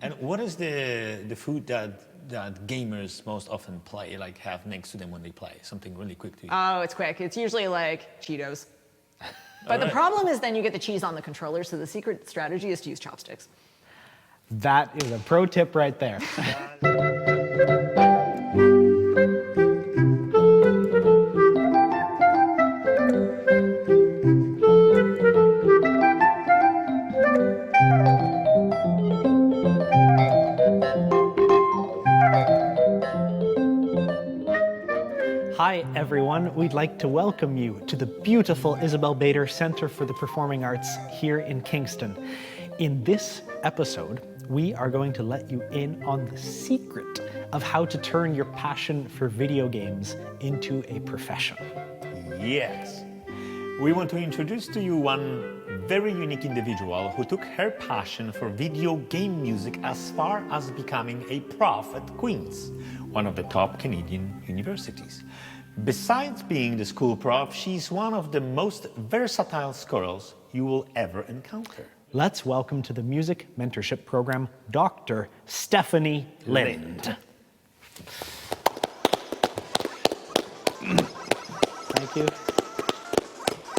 And what is the food that gamers most often play, like have next to them when they play? Something really quick to eat. Oh, it's quick. It's usually like Cheetos. But the problem is then you get the cheese on the controller, so the secret strategy is to use chopsticks. That is a pro tip right there. Hi everyone, we'd like to welcome you to the beautiful Isabel Bader Center for the Performing Arts here in Kingston. In this episode, we are going to let you in on the secret of how to turn your passion for video games into a profession. Yes. We want to introduce to you one very unique individual who took her passion for video game music as far as becoming a prof at Queen's, one of the top Canadian universities. Besides being the school prof, she's one of the most versatile scholars you will ever encounter. Let's welcome to the Music Mentorship Program, Dr. Stephanie Lind. Thank you.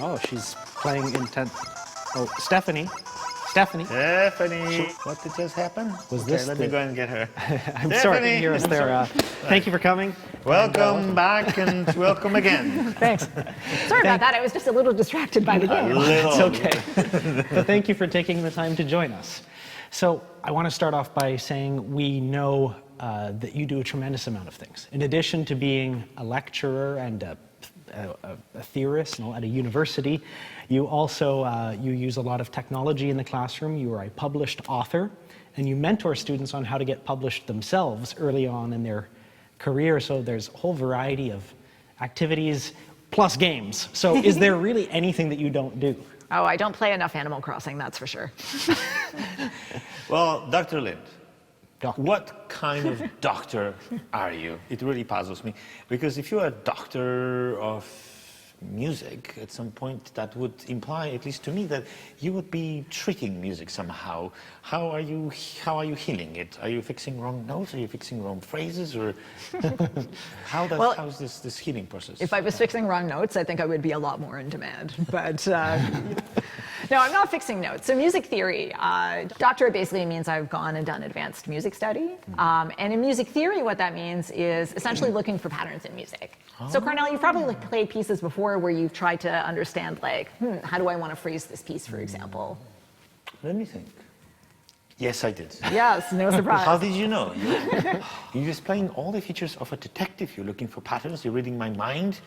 Oh, she's playing intent. Oh, Stephanie. Stephanie, what did just happen? Let me go and get her. I'm sorry, here is there. Thank you for coming. Welcome back and welcome again. Thanks. Sorry about that, I was just a little distracted by the game. It's okay. But thank you for taking the time to join us. So I want to start off by saying we know that you do a tremendous amount of things. In addition to being a lecturer and a theorist at a university, you also you use a lot of technology in the classroom. You are a published author, and you mentor students on how to get published themselves early on in their career. So there's a whole variety of activities plus games. So is there really anything that you don't do? Oh, I don't play enough Animal Crossing, that's for sure. Well, Dr. Lind, what kind of doctor are you? It really puzzles me, because if you're a doctor of music, at some point that would imply, at least to me, that you would be treating music somehow. How are you healing it? Are you fixing wrong notes? Are you fixing wrong phrases? Or how's this healing process? If I was fixing wrong notes, I think I would be a lot more in demand. But no, I'm not fixing notes. So music theory, doctorate basically means I've gone and done advanced music study. And in music theory, what that means is essentially looking for patterns in music. So Kornel, you've probably played pieces before where you've tried to understand, like, how do I want to phrase this piece, for example? Let me think. Yes, I did. Yes, no surprise. How did you know? You're displaying all the features of a detective. You're looking for patterns. You're reading my mind.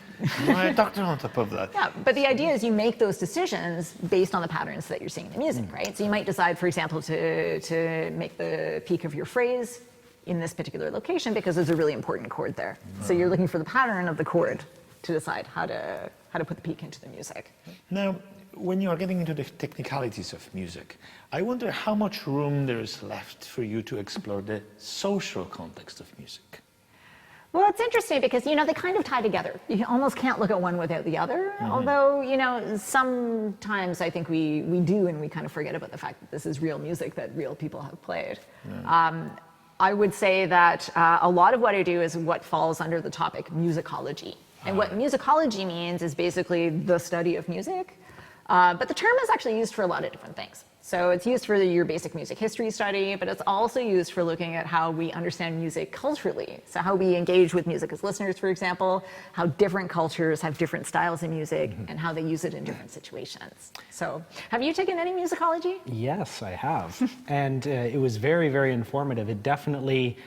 You're a doctor on top of that. Yeah, but the idea is you make those decisions based on the patterns that you're seeing in the music, right? So you might decide, for example, to make the peak of your phrase in this particular location because there's a really important chord there. So you're looking for the pattern of the chord to decide how to put the peak into the music. Now, when you are getting into the technicalities of music, I wonder how much room there is left for you to explore the social context of music. Well, it's interesting because, they kind of tie together. You almost can't look at one without the other. Although, sometimes I think we do, and we kind of forget about the fact that this is real music that real people have played. I would say that a lot of what I do is what falls under the topic musicology. And what musicology means is basically the study of music. But the term is actually used for a lot of different things. So it's used for your basic music history study, but it's also used for looking at how we understand music culturally. So how we engage with music as listeners, for example, how different cultures have different styles of music and how they use it in different situations. So have you taken any musicology? Yes, I have. And it was very, very informative. It definitely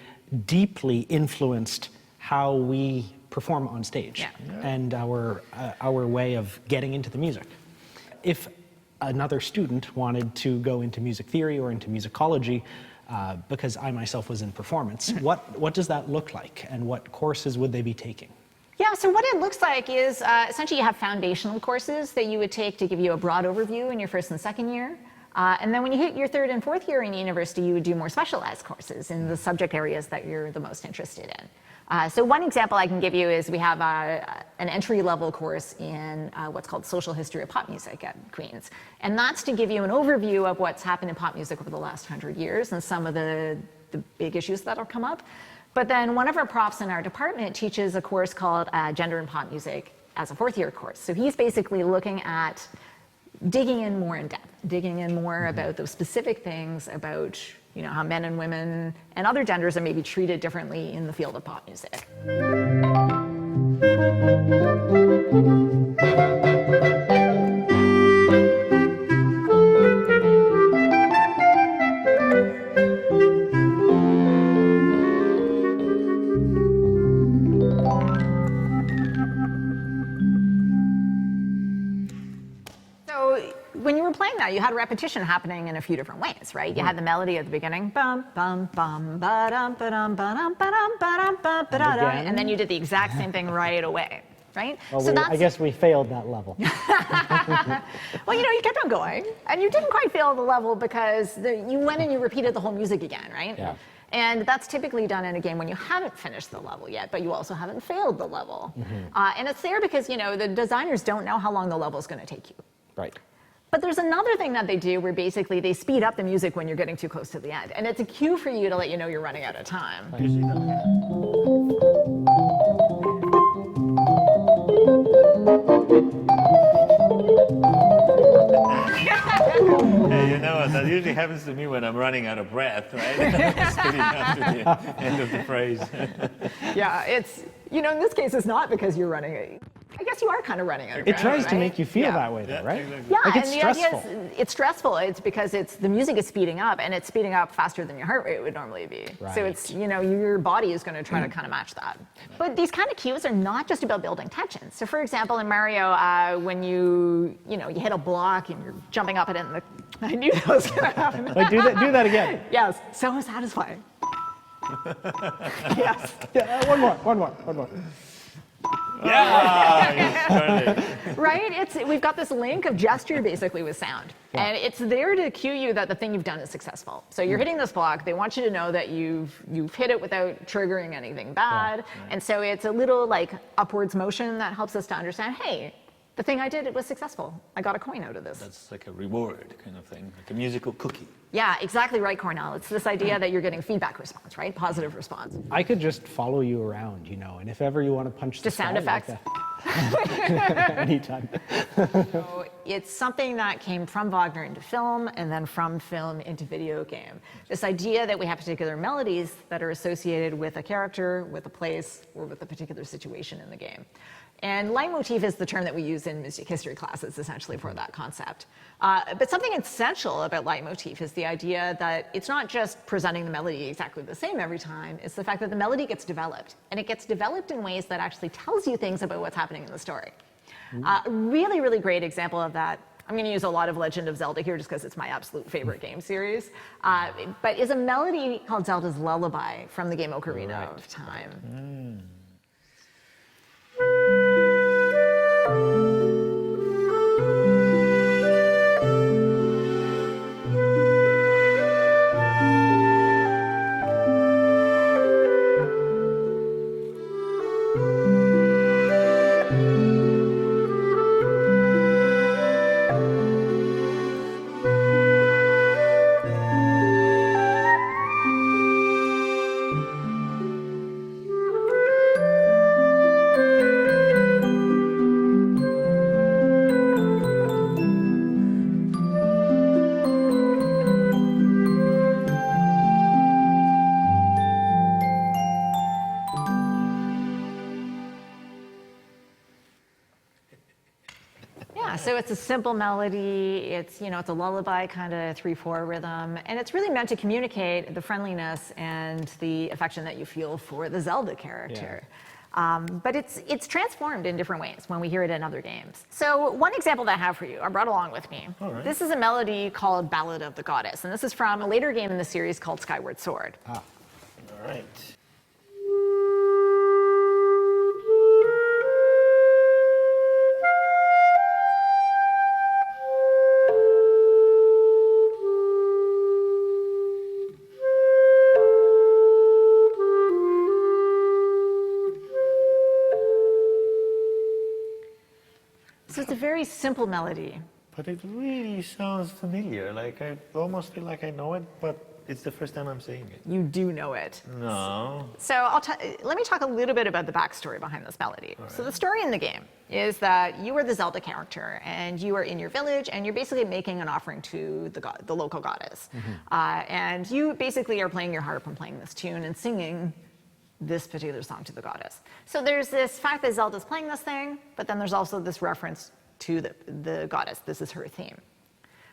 deeply influenced how we perform on stage and our way of getting into the music. If another student wanted to go into music theory or into musicology, because I myself was in performance, what does that look like, and what courses would they be taking? Yeah, so what it looks like is essentially you have foundational courses that you would take to give you a broad overview in your first and second year. And then when you hit your 3rd and 4th year in university, you would do more specialized courses in the subject areas that you're the most interested in. So one example I can give you is we have an entry-level course in what's called Social History of Pop Music at Queen's. And that's to give you an overview of what's happened in pop music over the last 100 years and some of the big issues that'll come up. But then one of our profs in our department teaches a course called Gender in Pop Music as a 4th year course. So he's basically looking at digging in more in depth, digging in more about those specific things about how men and women and other genders are maybe treated differently in the field of pop music. When you were playing that, you had repetition happening in a few different ways, right? You had the melody at the beginning, bum bum bum ba dum ba dum ba dum ba dum ba dum ba da da, and then you did the exact same thing right away, right? Well, I guess we failed that level. Well, you kept on going, and you didn't quite fail the level because you went and you repeated the whole music again, right? Yeah. And that's typically done in a game when you haven't finished the level yet, but you also haven't failed the level. And it's there because the designers don't know how long the level is going to take you. Right. But there's another thing that they do where basically they speed up the music when you're getting too close to the end. And it's a cue for you to let you know you're running out of time. Hey, that usually happens to me when I'm running out of breath, right? Speeding up to the end of the phrase. Yeah, it's, in this case, it's not because you're running. I guess you are kind of running out of breath. It tries to right? make you feel that way, though, right? Exactly. Yeah, Like, it's and stressful. the idea is it's stressful. It's because the music is speeding up, and it's speeding up faster than your heart rate would normally be. Right. So it's, your body is going to try to kind of match that. But these kind of cues are not just about building tension. So for example, in Mario, when you hit a block and you're jumping up it in the, I knew that was going to happen. Like, do that again. Yes, so satisfying. Yes. Yeah, one more. Yeah! Right? We've got this link of gesture basically with sound. Yeah. And it's there to cue you that the thing you've done is successful. So you're hitting this block. They want you to know that you've hit it without triggering anything bad. Yeah. And so it's a little upwards motion that helps us to understand, hey, the thing I did, it was successful. I got a coin out of this. That's like a reward kind of thing, like a musical cookie. Yeah, exactly right, Kornel. It's this idea that you're getting feedback response, right? Positive response. I could just follow you around, and if ever you want to punch the Just sound sky, effects. Anytime. So it's something that came from Wagner into film and then from film into video game. This idea that we have particular melodies that are associated with a character, with a place, or with a particular situation in the game. And Leitmotif is the term that we use in music history classes essentially for that concept. But something essential about Leitmotif is the idea that it's not just presenting the melody exactly the same every time, it's the fact that the melody gets developed. And it gets developed in ways that actually tells you things about what's happening in the story. A really, really great example of that, I'm going to use a lot of Legend of Zelda here just because it's my absolute favorite game series, but is a melody called Zelda's Lullaby from the game Ocarina of Time. So it's a simple melody, it's a lullaby kind of 3/4 rhythm, and it's really meant to communicate the friendliness and the affection that you feel for the Zelda character. Yeah. But it's transformed in different ways when we hear it in other games. So one example that I have for you, I brought along with me. Right. This is a melody called Ballad of the Goddess, and this is from a later game in the series called Skyward Sword. All right. very simple melody. But it really sounds familiar. Like I almost feel like I know it, but it's the first time I'm saying it. You do know it. No. So let me talk a little bit about the backstory behind this melody. All right. So the story in the game is that you are the Zelda character, and you are in your village, and you're basically making an offering to the local goddess. And you basically are playing your harp and playing this tune and singing this particular song to the goddess. So there's this fact that Zelda's playing this thing, but then there's also this reference to the goddess. This is her theme.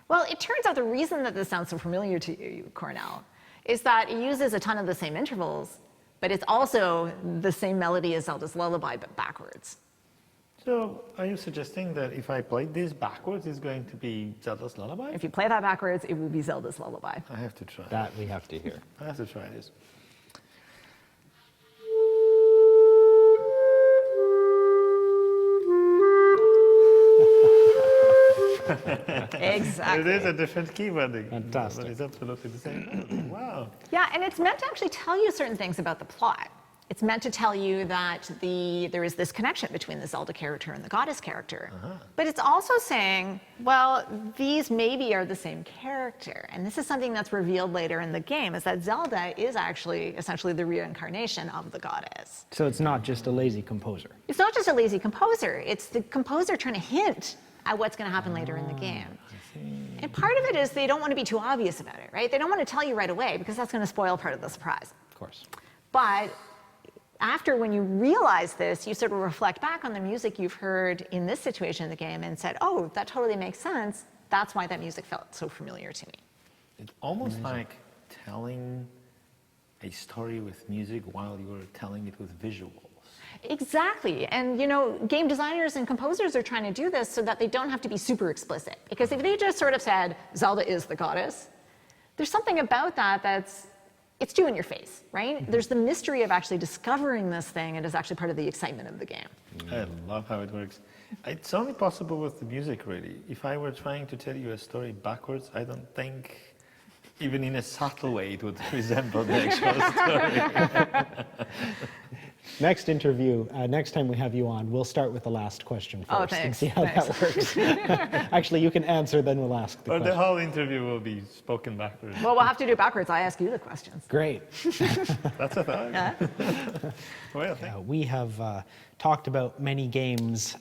Well, it turns out the reason that this sounds so familiar to you, Kornel, is that it uses a ton of the same intervals, but it's also the same melody as Zelda's lullaby, but backwards. So are you suggesting that if I play this backwards, it's going to be Zelda's lullaby? If you play that backwards, it will be Zelda's lullaby. I have to try. That we have to hear. I have to try this. Exactly. It is a different key bending. Fantastic. But it's absolutely the same. Wow. Yeah, and it's meant to actually tell you certain things about the plot. It's meant to tell you that there is this connection between the Zelda character and the goddess character. But it's also saying, well, these maybe are the same character. And this is something that's revealed later in the game, is that Zelda is actually essentially the reincarnation of the goddess. So it's not just a lazy composer. It's not just a lazy composer. It's the composer trying to hint at what's going to happen later in the game. And part of it is they don't want to be too obvious about it, right? They don't want to tell you right away because that's going to spoil part of the surprise. Of course. But after, when you realize this, you sort of reflect back on the music you've heard in this situation in the game and said, oh, that totally makes sense. That's why that music felt so familiar to me. It's almost like telling a story with music while you're telling it with visuals. Exactly. And, you know, game designers and composers are trying to do this so that they don't have to be super explicit. Because if they just sort of said, Zelda is the goddess, there's something about that it's too in your face, right? There's the mystery of actually discovering this thing, and it's actually part of the excitement of the game. I love how it works. It's only possible with the music, really. If I were trying to tell you a story backwards, I don't think, even in a subtle way, it would resemble the actual story. Next time we have you on, we'll start with the last question first and thanks. see how that works. Actually, you can answer, then we'll ask the Or question. the whole interview will be spoken backwards. Well, we'll have to do it backwards. I ask you the questions. Great. That's a thought. Well, We have talked about many games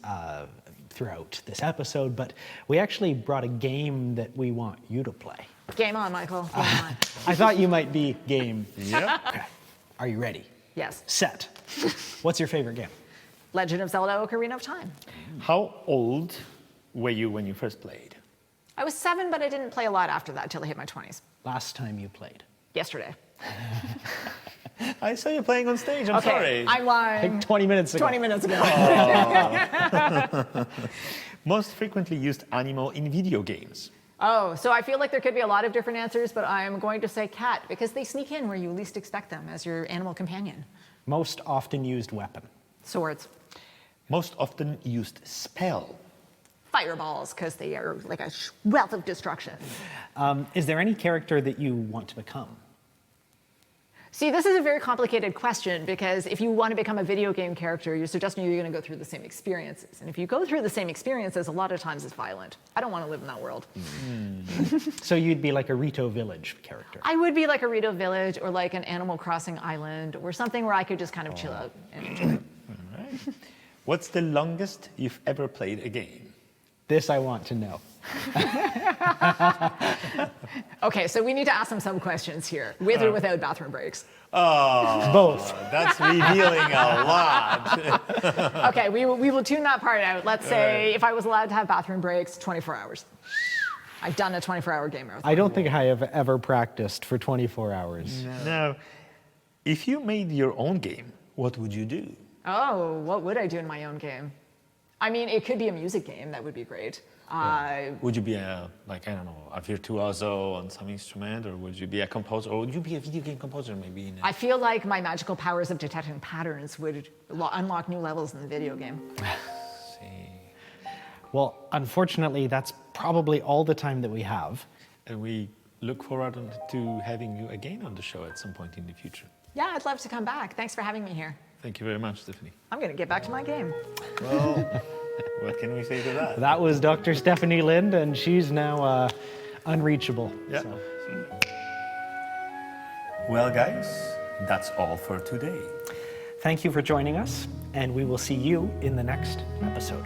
throughout this episode, but we actually brought a game that we want you to play. Game on, Michael. Game on. I thought you might be game. yeah. Okay. Are you ready? Yes. Set. What's your favorite game? Legend of Zelda: Ocarina of Time. How old were you when you first played? I was 7, but I didn't play a lot after that until I hit my 20s. Last time you played? Yesterday. I saw you playing on stage. I'm sorry. I'm lying. Like 20 minutes ago. 20 minutes ago. Most frequently used animal in video games. Oh, so I feel like there could be a lot of different answers, but I'm going to say cat because they sneak in where you least expect them as your animal companion. Most often used weapon? Swords. Most often used spell. Fireballs, because they are like a wealth of destruction. Is there any character that you want to become? See, this is a very complicated question because if you want to become a video game character, you're suggesting you're going to go through the same experiences. And if you go through the same experiences, a lot of times it's violent. I don't want to live in that world. So you'd be like a Rito Village character? I would be like a Rito Village or like an Animal Crossing island or something where I could just kind of chill out and enjoy. All right. What's the longest you've ever played a game? This I want to know. Okay, so we need to ask them some questions here, with or without bathroom breaks. Oh, Both. that's revealing a lot. Okay, we will tune that part out. Let's say if I was allowed to have bathroom breaks, 24 hours. I've done a 24-hour game marathon. I don't think I have ever practiced for 24 hours. Now, if you made your own game, what would you do? Oh, what would I do in my own game? I mean, it could be a music game. That would be great. Would you be a virtuoso on some instrument, or would you be a composer, or would you be a video game composer maybe? I feel like my magical powers of detecting patterns would unlock new levels in the video game. See. Well, unfortunately, that's probably all the time that we have. And we look forward to having you again on the show at some point in the future. Yeah, I'd love to come back. Thanks for having me here. Thank you very much, Stephanie. I'm going to get back to my game. Well, What can we say to that? That was Dr. Stephanie Lind, and she's now unreachable. Yeah. So. Well, guys, that's all for today. Thank you for joining us, and we will see you in the next episode.